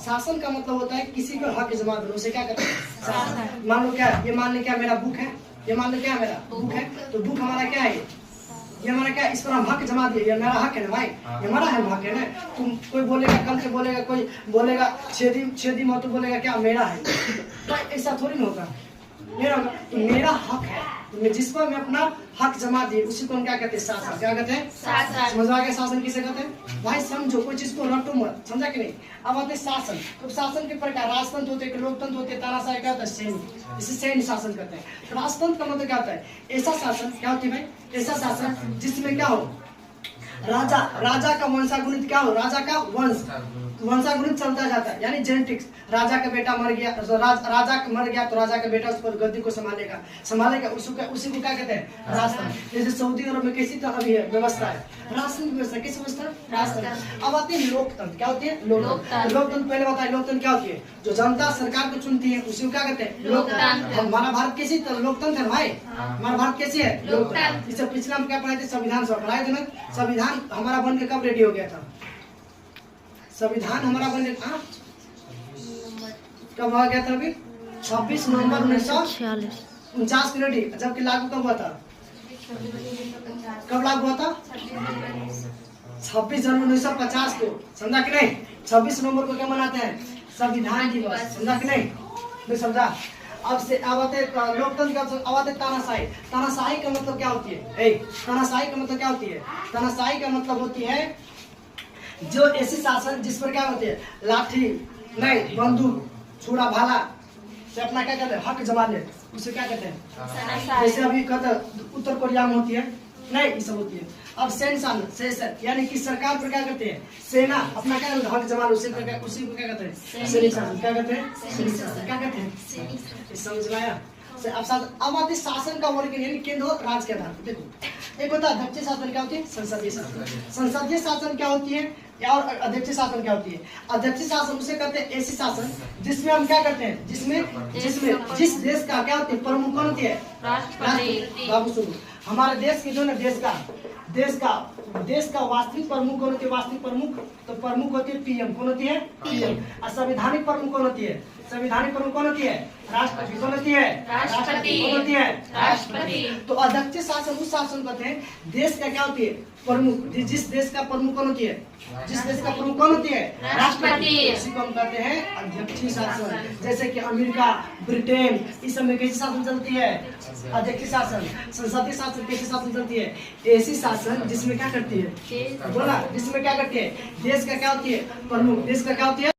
शासन का मतलब होता है किसी को हक जमा देना, उसे क्या कहते हैं? शासन। मान लो क्या, ये मान लो क्या मेरा बुक है, ये मान लो क्या मेरा बुक है, तो बुक हमारा क्या है, ये हमारा क्या, इस पर हम हक जमा दिए, ये मेरा हक है ना भाई, ये हमारा है हक है ना। तुम कोई बोलेगा कल से बोलेगा, कोई बोलेगा छेदी महतो बोलेगा क्या मेरा है, तो ऐसा थोड़ी ना होगा, मेरा होगा। तो मेरा हक है, तो मैं जिस पर मैं अपना हक जमा दिए उसी को हम क्या कहते हैं? शासन। क्या कहते हैं? शासन। समझ आ गया शासन किसे कहते हैं? भाई समझो, कोई चीज को रटो मत, समझा कि नहीं। अब आते शासन, तो शासन के प्रकार राजतंत्र होते हैं, लोकतंत्र होते हैं, तानाशाही क्या होता है? सैन्य, इसे सैन्य शासन कहते हैं। राजतंत्र का मतलब क्या होता है? ऐसा शासन, क्या होती है भाई? ऐसा शासन जिसमें क्या हो, राजा का वंशागुणित क्या हो, राजा का वंशागुणित चलता जाता है, यानी जेनेटिक्स। राजा का बेटा मर गया, राजा मर गया तो राजा का बेटा उस पर गद्दी को संभालेगा, उसी को क्या कहते हैं? राजतंत्र। जैसे सऊदी अरब में कैसी तो अभी व्यवस्था है, राजतंत्र व्यवस्था, कैसी व्यवस्था? राजतंत्र। अब आते हैं लोकतंत्र। क्या होती है? लोकतंत्र पहले बताए, लोकतंत्र क्या होती है? जो जनता सरकार को चुनती है उसी को क्या कहते हैं? लोकतंत्र। हमारा भारत कैसी लोकतंत्र है भाई, हमारा भारत कैसी है? लोकतंत्र। इससे पिछला हम क्या पढ़ाए थे? संविधान सभा पढ़ाए थे ना। संविधान हमारा बन के कब रेडी हो गया था? संविधान हमारा बन गया कब आ गया था? अभी 26 नवंबर 1949 को रेडी। जबकि लागू कब हुआ था? कब लागू हुआ था? 26 जनवरी 1950 को। समझा कि नहीं? 26 नवंबर को क्या मनाते हैं? संविधान दिवस। समझा कि नहीं समझा? अब आते लोकतंत्र का, अब आते तानाशाही। तानाशाही का मतलब क्या होती है? तानाशाही का मतलब क्या होती है? तानाशाही का मतलब होती है जो ऐसी शासन जिस पर क्या होती है? लाठी नहीं, बंदूक, छुरा भाला से अपना क्या कहते हैं? हक जमा ले, उसे क्या कहते हैं? जैसे अभी कहते उत्तर कोरिया में होती है नहीं, ये सब होती है। अब सेना, यानी कि सरकार पर क्या करते हैं? सेना अपना क्या हक जमा ले, उसी को क्या कहते हैं? सैनिक शासन। क्या कहते हैं? सैनिक शासन। क्या कहते हैं? समझ में आया? अब आते शासन का वर्ग, यानी केंद्र और राज्य के आधार पर। देखो, एक होता है अध्यक्षीय शासन, क्या होती है? संसदीय शासन। संसदीय शासन क्या होती है और अध्यक्षीय शासन क्या होती है? अध्यक्षीय शासन उसे कहते हैं ऐसी शासन जिसमें हम क्या करते हैं? जिसमें जिस देश का क्या होती है? प्रमुख कौन होती है? राष्ट्रपति। बाबू सुनो, हमारे देश की जो ना देश का वास्तविक प्रमुख कौन होती है? वास्तविक प्रमुख तो प्रमुख होती है पीएम। कौन होती है? पीएम। और संवैधानिक प्रमुख कौन होती है? संवैधानिक प्रमुख कौन होती है? राष्ट्रपति। कौन होती है? राष्ट्रपति। कौन होती है? राष्ट्रपति। तो अध्यक्षीय शासन उस शासन कहते हैं देश का क्या होती है? प्रमुख। जिस देश का प्रमुख कौन होती है? जिस देश का प्रमुख कौन होती है? राष्ट्रपति। इसी को हम कहते हैं अध्यक्षीय शासन। जैसे कि अमेरिका, ब्रिटेन, इस समय कैसी शासन चलती है? अध्यक्षीय शासन। संसदीय शासन कैसी शासन चलती है? ऐसी शासन जिसमें क्या करती है? बोला, जिसमें क्या करती है? देश का क्या होती है? प्रमुख। देश का क्या होती है?